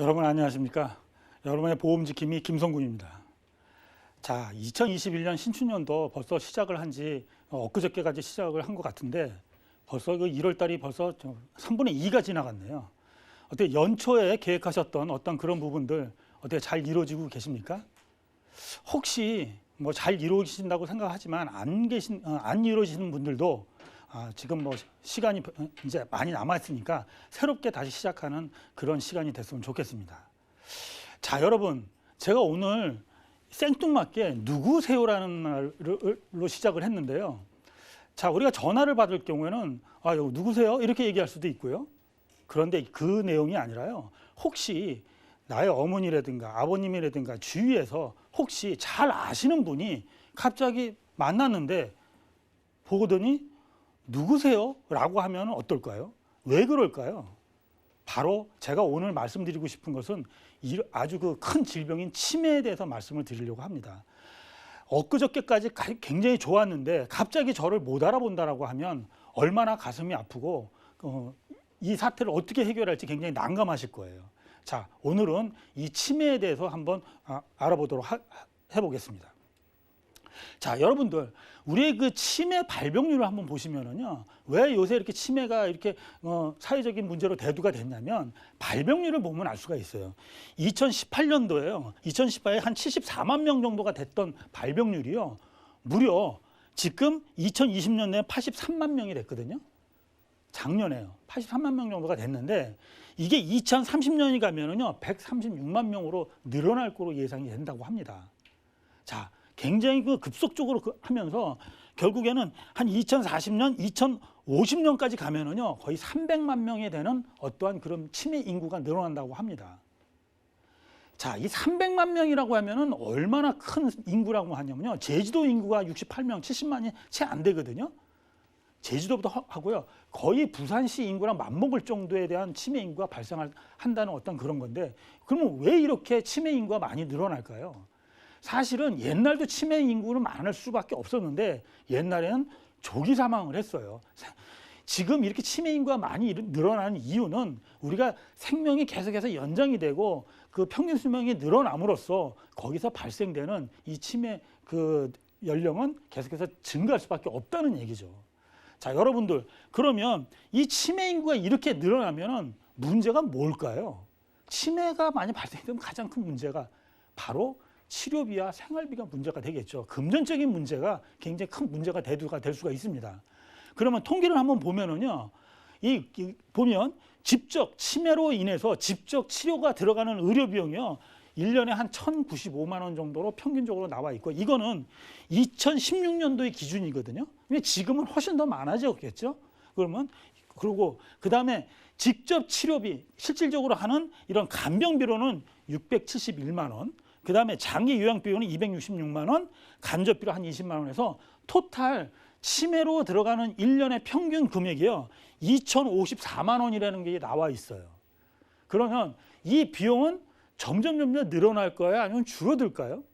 여러분 안녕하십니까? 여러분의 보험지킴이 김성군입니다. 자, 2021년 신춘년도 벌써 시작을 한 지 엊그저께까지 시작을 한 것 같은데 벌써 그 1월 달이 벌써 3분의 2가 지나갔네요. 어떻게 연초에 계획하셨던 어떤 그런 부분들 어떻게 잘 이루어지고 계십니까? 혹시 뭐 잘 이루어지신다고 생각하지만 안 이루어지는 분들도 지금 뭐 시간이 이제 많이 남았으니까 새롭게 다시 시작하는 그런 시간이 됐으면 좋겠습니다. 자, 여러분, 제가 오늘 생뚱맞게 누구세요라는 말로 시작을 했는데요. 자, 우리가 전화를 받을 경우에는 여기 누구세요? 이렇게 얘기할 수도 있고요. 그런데 그 내용이 아니라요. 혹시 나의 어머니라든가 아버님이라든가 주위에서 혹시 잘 아시는 분이 갑자기 만났는데 보더니 누구세요? 라고 하면 어떨까요? 왜 그럴까요? 바로 제가 오늘 말씀드리고 싶은 것은 아주 그 큰 질병인 치매에 대해서 말씀을 드리려고 합니다. 엊그저께까지 굉장히 좋았는데 갑자기 저를 못 알아본다라고 하면 얼마나 가슴이 아프고 이 사태를 어떻게 해결할지 굉장히 난감하실 거예요. 자, 오늘은 이 치매에 대해서 한번 알아보도록 해보겠습니다. 자, 여러분들, 우리의 그 치매 발병률을 한번 보시면은요, 왜 요새 이렇게 치매가 이렇게 사회적인 문제로 대두가 됐냐면 발병률을 보면 알 수가 있어요. 2018년도에요. 2018년에 한 74만 명 정도가 됐던 발병률이요, 무려 지금 2020년에 83만 명이 됐거든요. 작년에요. 83만 명 정도가 됐는데 이게 2030년이 가면은요 136만 명으로 늘어날 거로 예상이 된다고 합니다. 자, 굉장히 그 급속적으로 하면서 결국에는 한 2040년, 2050년까지 가면은요 거의 300만 명에 되는 어떠한 그런 치매 인구가 늘어난다고 합니다. 자, 이 300만 명이라고 하면은 얼마나 큰 인구라고 하냐면요, 제주도 인구가 68명, 70만이 채 안 되거든요. 제주도부터 하고요, 거의 부산시 인구랑 맞먹을 정도에 대한 치매 인구가 발생한다는 어떤 그런 건데, 그러면 왜 이렇게 치매 인구가 많이 늘어날까요? 사실은 옛날도 치매 인구는 많을 수밖에 없었는데 옛날에는 조기 사망을 했어요. 지금 이렇게 치매 인구가 많이 늘어나는 이유는 우리가 생명이 계속해서 연장이 되고 그 평균 수명이 늘어남으로써 거기서 발생되는 이 치매 그 연령은 계속해서 증가할 수밖에 없다는 얘기죠. 자, 여러분들, 그러면 이 치매 인구가 이렇게 늘어나면 문제가 뭘까요? 치매가 많이 발생되면 가장 큰 문제가 바로 치료비와 생활비가 문제가 되겠죠. 금전적인 문제가 굉장히 큰 문제가 대두가 될 수가 있습니다. 그러면 통계를 한번 보면은요, 보면 직접 치매로 인해서 직접 치료가 들어가는 의료 비용이요, 1년에 한 1,095만 원 정도로 평균적으로 나와 있고, 이거는 2016년도의 기준이거든요. 근데 지금은 훨씬 더 많아졌겠죠. 그리고 그다음에 직접 치료비, 실질적으로 하는 이런 간병비로는 671만 원, 그다음에 장기 요양비용은 266만 원, 간접비로 한 20만 원에서 토탈 치매로 들어가는 1년의 평균 금액이요 2,054만 원이라는 게 나와 있어요. 그러면 이 비용은 점점 늘어날까요? 아니면 줄어들까요?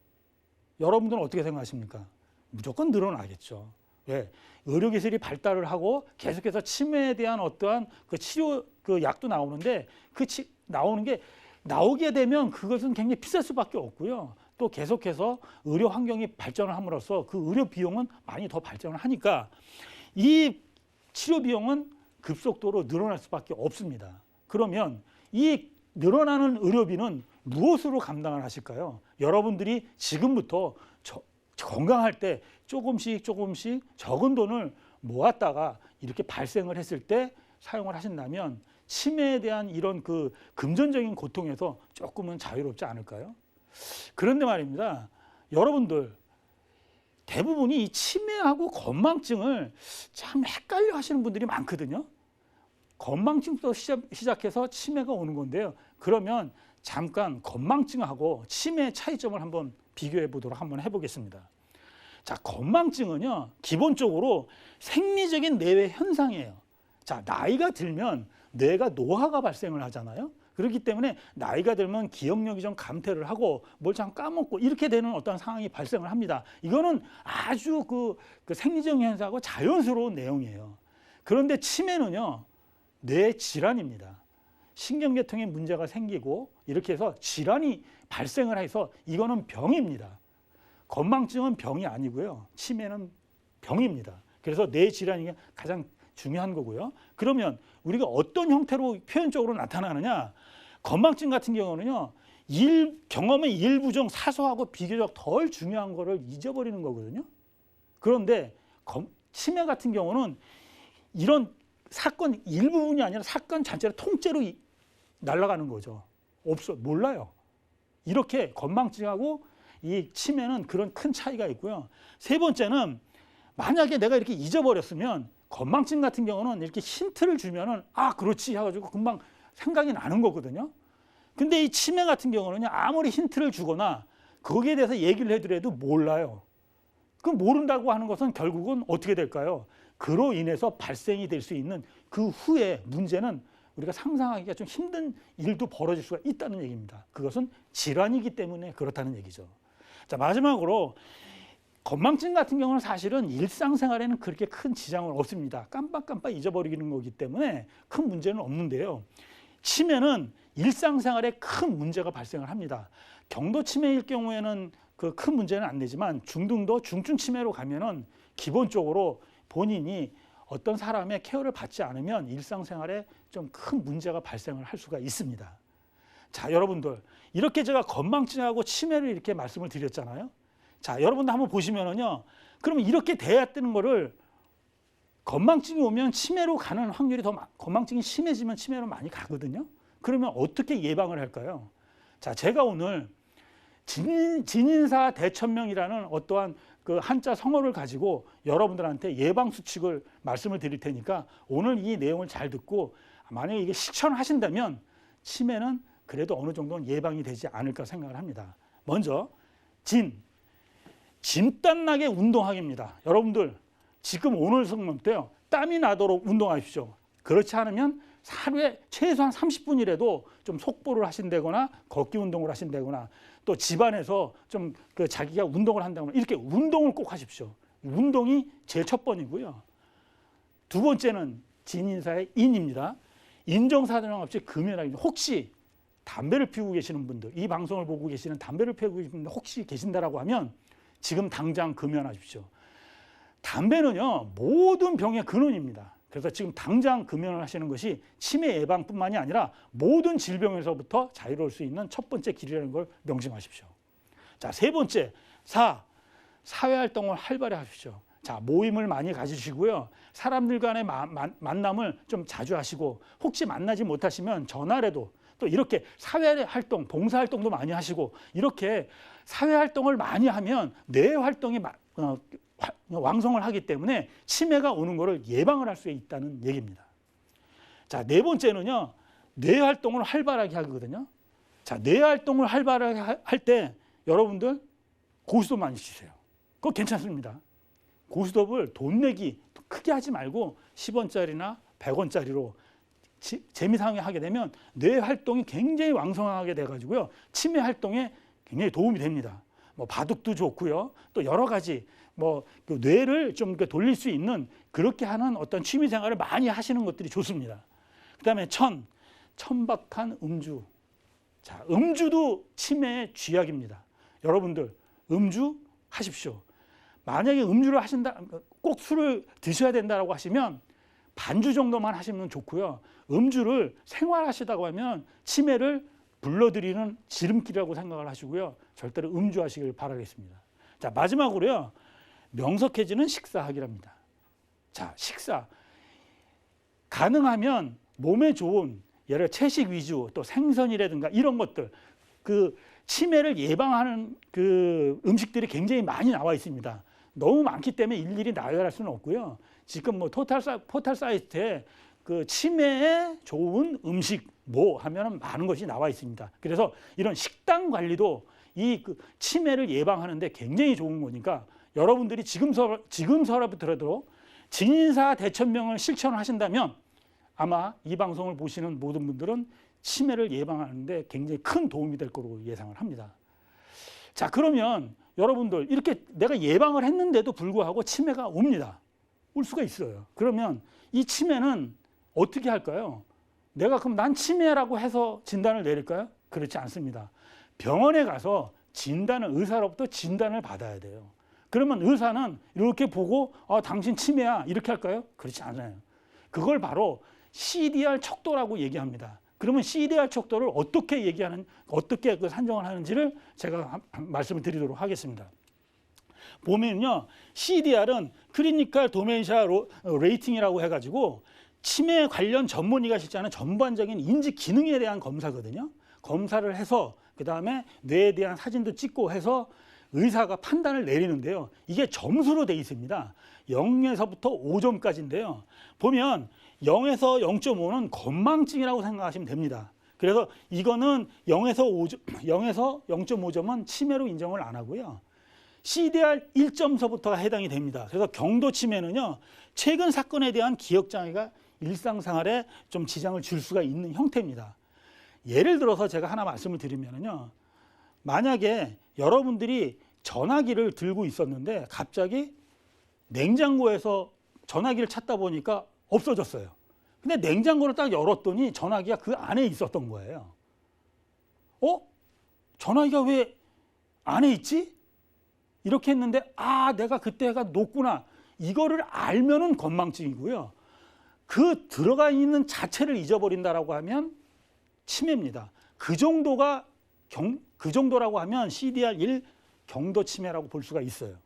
여러분들은 어떻게 생각하십니까? 무조건 늘어나겠죠. 왜? 의료기술이 발달을 하고 계속해서 치매에 대한 어떠한 그 치료 그 약도 나오는데 나오는 게 나오게 되면 그것은 굉장히 비쌀 수밖에 없고요. 또 계속해서 의료 환경이 발전을 함으로써 그 의료 비용은 많이 더 발전을 하니까 이 치료 비용은 급속도로 늘어날 수밖에 없습니다. 그러면 이 늘어나는 의료비는 무엇으로 감당을 하실까요? 여러분들이 지금부터 건강할 때 조금씩 적은 돈을 모았다가 이렇게 발생을 했을 때 사용을 하신다면 치매에 대한 이런 그 금전적인 고통에서 조금은 자유롭지 않을까요? 그런데 말입니다, 여러분들 대부분이 이 치매하고 건망증을 참 헷갈려 하시는 분들이 많거든요. 건망증부터 시작해서 치매가 오는 건데요. 그러면 잠깐 건망증하고 치매의 차이점을 한번 비교해 보도록 한번 해보겠습니다. 자, 건망증은요 기본적으로 생리적인 내외 현상이에요. 자, 나이가 들면 뇌가 노화가 발생을 하잖아요. 그렇기 때문에 나이가 들면 기억력이 좀 감퇴를 하고 뭘 좀 까먹고 이렇게 되는 어떤 상황이 발생을 합니다. 이거는 아주 그 생리적 현상하고 자연스러운 내용이에요. 그런데 치매는요 뇌 질환입니다. 신경계통에 문제가 생기고 이렇게 해서 질환이 발생을 해서 이거는 병입니다. 건망증은 병이 아니고요. 치매는 병입니다. 그래서 뇌 질환이 가장 중요한 거고요. 그러면 우리가 어떤 형태로 표현적으로 나타나느냐? 건망증 같은 경우는요. 경험의 일부 중 사소하고 비교적 덜 중요한 거를 잊어버리는 거거든요. 그런데 치매 같은 경우는 이런 사건 일부분이 아니라 사건 자체를 통째로 날아가는 거죠. 몰라요. 이렇게 건망증하고 이 치매는 그런 큰 차이가 있고요. 세 번째는 만약에 내가 이렇게 잊어버렸으면 건망증 같은 경우는 이렇게 힌트를 주면은 아 그렇지 해가지고 금방 생각이 나는 거거든요. 근데 이 치매 같은 경우는 아무리 힌트를 주거나 거기에 대해서 얘기를 해드려도 몰라요. 그 모른다고 하는 것은 결국은 어떻게 될까요? 그로 인해서 발생이 될 수 있는 그 후에 문제는 우리가 상상하기가 좀 힘든 일도 벌어질 수가 있다는 얘기입니다. 그것은 질환이기 때문에 그렇다는 얘기죠. 자, 마지막으로 건망증 같은 경우는 사실은 일상생활에는 그렇게 큰 지장은 없습니다. 깜빡깜빡 잊어버리는 거기 때문에 큰 문제는 없는데요. 치매는 일상생활에 큰 문제가 발생을 합니다. 경도 치매일 경우에는 그 큰 문제는 안 되지만 중등도 중증 치매로 가면은 기본적으로 본인이 어떤 사람의 케어를 받지 않으면 일상생활에 좀 큰 문제가 발생을 할 수가 있습니다. 자, 여러분들 이렇게 제가 건망증하고 치매를 이렇게 말씀을 드렸잖아요. 자, 여러분들 한번 보시면은요. 그러면 이렇게 돼야 되는 거를 건망증이 오면 치매로 가는 확률이 건망증이 심해지면 치매로 많이 가거든요. 그러면 어떻게 예방을 할까요? 자, 제가 오늘 진인사 대천명이라는 어떠한 그 한자 성어를 가지고 여러분들한테 예방 수칙을 말씀을 드릴 테니까 오늘 이 내용을 잘 듣고 만약에 이게 실천하신다면 치매는 그래도 어느 정도는 예방이 되지 않을까 생각을 합니다. 먼저 진땀나게 운동하기입니다. 여러분들 지금 오늘 성명 때요. 땀이 나도록 운동하십시오. 그렇지 않으면 하루에 최소한 30분이라도 좀 속보를 하신다거나 걷기 운동을 하신다거나 또 집안에서 좀 그 자기가 운동을 한다거나 이렇게 운동을 꼭 하십시오. 운동이 제일 첫 번이고요. 두 번째는 진인사의 인입니다. 인정사정 없이 금연하기. 혹시 담배를 피우고 계시는 분들, 이 방송을 보고 계시는 담배를 피우고 계시는 분들 혹시 계신다라고 하면 지금 당장 금연하십시오. 담배는요 모든 병의 근원입니다. 그래서 지금 당장 금연을 하시는 것이 치매 예방뿐만이 아니라 모든 질병에서부터 자유로울 수 있는 첫 번째 길이라는 걸 명심하십시오. 자, 세 번째, 사회활동을 활발히 하십시오. 자, 모임을 많이 가지시고요. 사람들 간의 만남을 좀 자주 하시고 혹시 만나지 못하시면 전화라도 또 이렇게 사회활동, 봉사활동도 많이 하시고 이렇게 사회활동을 많이 하면 뇌 활동이 왕성을 하기 때문에 치매가 오는 것을 예방을 할 수 있다는 얘기입니다. 자, 네 번째는요. 뇌 활동을 활발하게 하거든요. 자, 뇌 활동을 활발하게 할 때 여러분들 고스톱 많이 치세요. 그거 괜찮습니다. 고스톱을 돈 내기 크게 하지 말고 10원짜리나 100원짜리로 재미상하게 하게 되면 뇌 활동이 굉장히 왕성하게 돼가지고요. 치매 활동에 굉장히 도움이 됩니다. 뭐 바둑도 좋고요. 또 여러 가지 그 뇌를 좀 돌릴 수 있는 그렇게 하는 어떤 취미 생활을 많이 하시는 것들이 좋습니다. 그다음에 천박한 음주. 자, 음주도 치매의 쥐약입니다. 여러분들 음주 하십시오. 만약에 음주를 하신다, 꼭 술을 드셔야 된다라고 하시면 반주 정도만 하시면 좋고요. 음주를 생활하시다고 하면 치매를 불러들이는 지름길이라고 생각을 하시고요. 절대로 음주하시길 바라겠습니다. 자, 마지막으로요. 명석해지는 식사하기랍니다. 자, 식사. 가능하면 몸에 좋은 예를 들어 채식 위주 또 생선이라든가 이런 것들 그 치매를 예방하는 그 음식들이 굉장히 많이 나와 있습니다. 너무 많기 때문에 일일이 나열할 수는 없고요. 지금 뭐 포털 사이트에 그 치매에 좋은 음식 뭐 하면은 많은 것이 나와 있습니다. 그래서 이런 식단 관리도 이 그 치매를 예방하는데 굉장히 좋은 거니까 여러분들이 지금서라도 진인사 대천명을 실천하신다면 아마 이 방송을 보시는 모든 분들은 치매를 예방하는데 굉장히 큰 도움이 될 거로 예상을 합니다. 자, 그러면 여러분들 이렇게 내가 예방을 했는데도 불구하고 치매가 옵니다. 올 수가 있어요. 그러면 이 치매는 어떻게 할까요? 내가 그럼 난 치매라고 해서 진단을 내릴까요? 그렇지 않습니다. 병원에 가서 진단을 의사로부터 진단을 받아야 돼요. 그러면 의사는 이렇게 보고 당신 치매야 이렇게 할까요? 그렇지 않아요. 그걸 바로 CDR 척도라고 얘기합니다. 그러면 CDR 척도를 어떻게 산정을 하는지를 제가 말씀을 드리도록 하겠습니다. 보면요, CDR은 클리니컬 도멘샤 레이팅이라고 해가지고 치매 관련 전문의가 실시하는 전반적인 인지 기능에 대한 검사거든요. 검사를 해서 그 다음에 뇌에 대한 사진도 찍고 해서 의사가 판단을 내리는데요. 이게 점수로 되어 있습니다. 0에서부터 5점까지인데요. 보면 0에서 0.5는 건망증이라고 생각하시면 됩니다. 그래서 이거는 0에서 0.5점은 치매로 인정을 안 하고요. CDR 1점서부터가 해당이 됩니다. 그래서 경도 치매는요, 최근 사건에 대한 기억 장애가 일상생활에 좀 지장을 줄 수가 있는 형태입니다. 예를 들어서 제가 하나 말씀을 드리면요, 만약에 여러분들이 전화기를 들고 있었는데 갑자기 냉장고에서 전화기를 찾다 보니까 없어졌어요. 근데 냉장고를 딱 열었더니 전화기가 그 안에 있었던 거예요. 전화기가 왜 안에 있지? 이렇게 했는데 내가 그때가 높구나. 이거를 알면은 건망증이고요. 그 들어가 있는 자체를 잊어버린다라고 하면 치매입니다. 그 정도라고 하면 CDR1 경도 치매라고 볼 수가 있어요.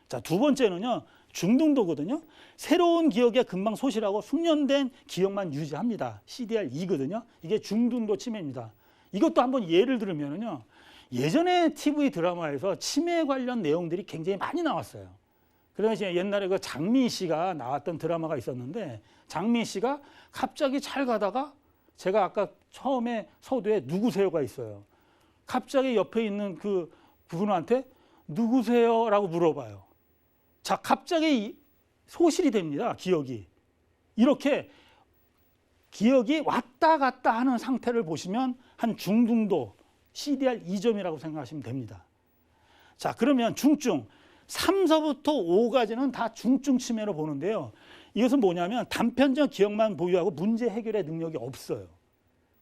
자, 두 번째는요, 중등도거든요. 새로운 기억에 금방 소실하고 숙련된 기억만 유지합니다. CDR2거든요. 이게 중등도 치매입니다. 이것도 한번 예를 들면요, 예전에 TV 드라마에서 치매 관련 내용들이 굉장히 많이 나왔어요. 그래서 옛날에 그 장미 씨가 나왔던 드라마가 있었는데, 장미 씨가 갑자기 잘 가다가 제가 아까 처음에 서두에 누구세요가 있어요. 갑자기 옆에 있는 그 부분한테 누구세요? 라고 물어봐요. 자, 갑자기 소실이 됩니다. 기억이. 이렇게 기억이 왔다 갔다 하는 상태를 보시면 한 중등도 CDR 2점이라고 생각하시면 됩니다. 자, 그러면 중증 3서부터 5까지는 다 중증 치매로 보는데요. 이것은 뭐냐면 단편적 기억만 보유하고 문제 해결의 능력이 없어요.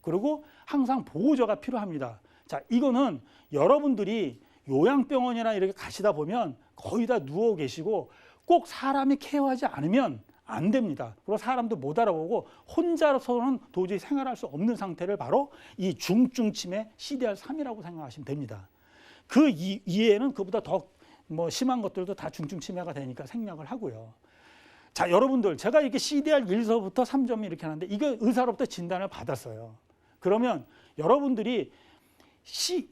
그리고 항상 보호자가 필요합니다. 자, 이거는 여러분들이 요양병원이나 이렇게 가시다 보면 거의 다 누워 계시고 꼭 사람이 케어하지 않으면 안 됩니다. 그리고 사람도 못 알아보고 혼자서는 도저히 생활할 수 없는 상태를 바로 이 중증 치매 CDR3이라고 생각하시면 됩니다. 그 이외에는 그보다 더 심한 것들도 다 중증 치매가 되니까 생략을 하고요. 자, 여러분들, 제가 이렇게 CDR 1서부터 3점이 이렇게 하는데 이거 의사로부터 진단을 받았어요. 그러면 여러분들이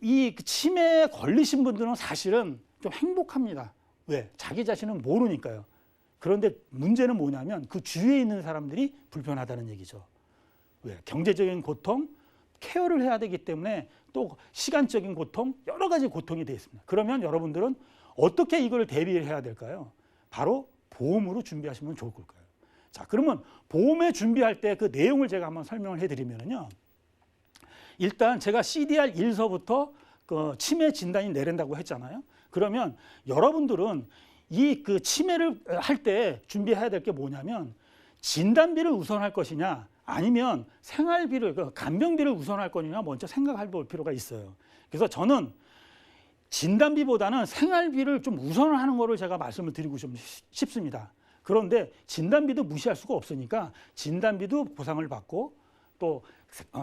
이 치매에 걸리신 분들은 사실은 좀 행복합니다. 왜? 자기 자신은 모르니까요. 그런데 문제는 뭐냐면 그 주위에 있는 사람들이 불편하다는 얘기죠. 왜? 경제적인 고통, 케어를 해야 되기 때문에 또 시간적인 고통, 여러 가지 고통이 되어 있습니다. 그러면 여러분들은 어떻게 이걸 대비를 해야 될까요? 바로 보험으로 준비하시면 좋을 걸까요? 자, 그러면 보험에 준비할 때 그 내용을 제가 한번 설명을 해드리면요. 일단 제가 CDR 1서부터 그 치매 진단이 내린다고 했잖아요. 그러면 여러분들은 그 치매를 할 때 준비해야 될 게 뭐냐면 진단비를 우선할 것이냐 아니면 생활비를, 간병비를 우선할 거냐 먼저 생각해 볼 필요가 있어요. 그래서 저는 진단비보다는 생활비를 좀 우선을 하는 거를 제가 말씀을 드리고 좀 싶습니다. 그런데 진단비도 무시할 수가 없으니까 진단비도 보상을 받고 또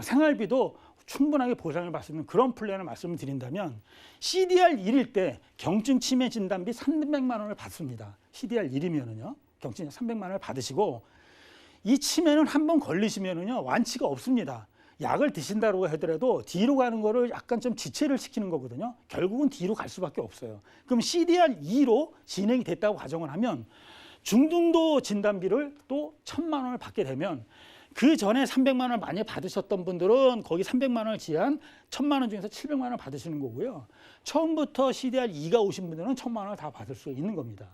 생활비도 충분하게 보상을 받을 수 있는 그런 플랜을 말씀을 드린다면 CDR 1일 때 경증 치매 진단비 300만 원을 받습니다. CDR 1이면은요. 경증 300만 원을 받으시고 이 치매는 한번 걸리시면은요. 완치가 없습니다. 약을 드신다고 하더라도 뒤로 가는 거를 약간 좀 지체를 시키는 거거든요. 결국은 뒤로 갈 수밖에 없어요. 그럼 CDR 2로 진행이 됐다고 가정을 하면 중등도 진단비를 또 1,000만 원을 받게 되면 그 전에 300만 원을 많이 받으셨던 분들은 거기 300만 원을 지한 1,000만 원 중에서 700만 원을 받으시는 거고요. 처음부터 CDR 2가 오신 분들은 1,000만 원을 다 받을 수 있는 겁니다.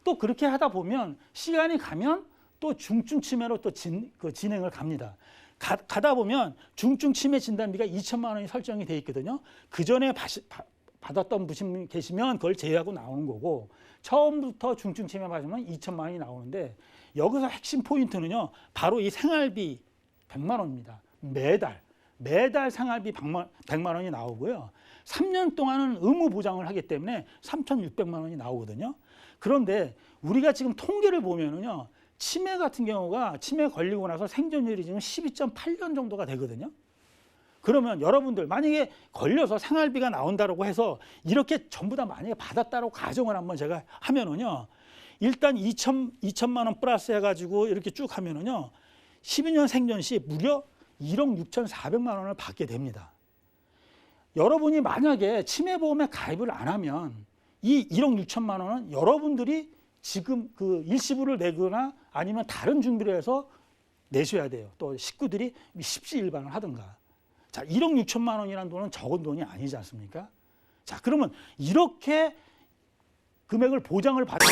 또 그렇게 하다 보면 시간이 가면 또 중증 치매로 또 진행을 갑니다. 가다 보면 중증 치매 진단비가 2,000만 원이 설정이 돼 있거든요. 그 전에 받았던 분이 계시면 그걸 제외하고 나오는 거고 처음부터 중증 치매 받으면 2,000만 원이 나오는데 여기서 핵심 포인트는요. 바로 이 생활비 100만 원입니다. 매달 생활비 100만 원이 나오고요. 3년 동안은 의무 보장을 하기 때문에 3,600만 원이 나오거든요. 그런데 우리가 지금 통계를 보면은요. 치매 같은 경우가 치매 걸리고 나서 생존율이 지금 12.8년 정도가 되거든요. 그러면 여러분들 만약에 걸려서 생활비가 나온다고 해서 이렇게 전부 다 만약에 받았다고 가정을 한번 제가 하면은요. 일단 2천만 원 플러스 해가지고 이렇게 쭉 하면은요. 12년 생존 시 무려 1억 6,400만 원을 받게 됩니다. 여러분이 만약에 치매보험에 가입을 안 하면 이 1억 6천만 원은 여러분들이 지금 그 일시불을 내거나 아니면 다른 준비를 해서 내셔야 돼요. 또 식구들이 십시일반을 하든가. 자, 1억 6천만 원이라는 돈은 적은 돈이 아니지 않습니까? 자, 그러면 이렇게 금액을 보장을 받는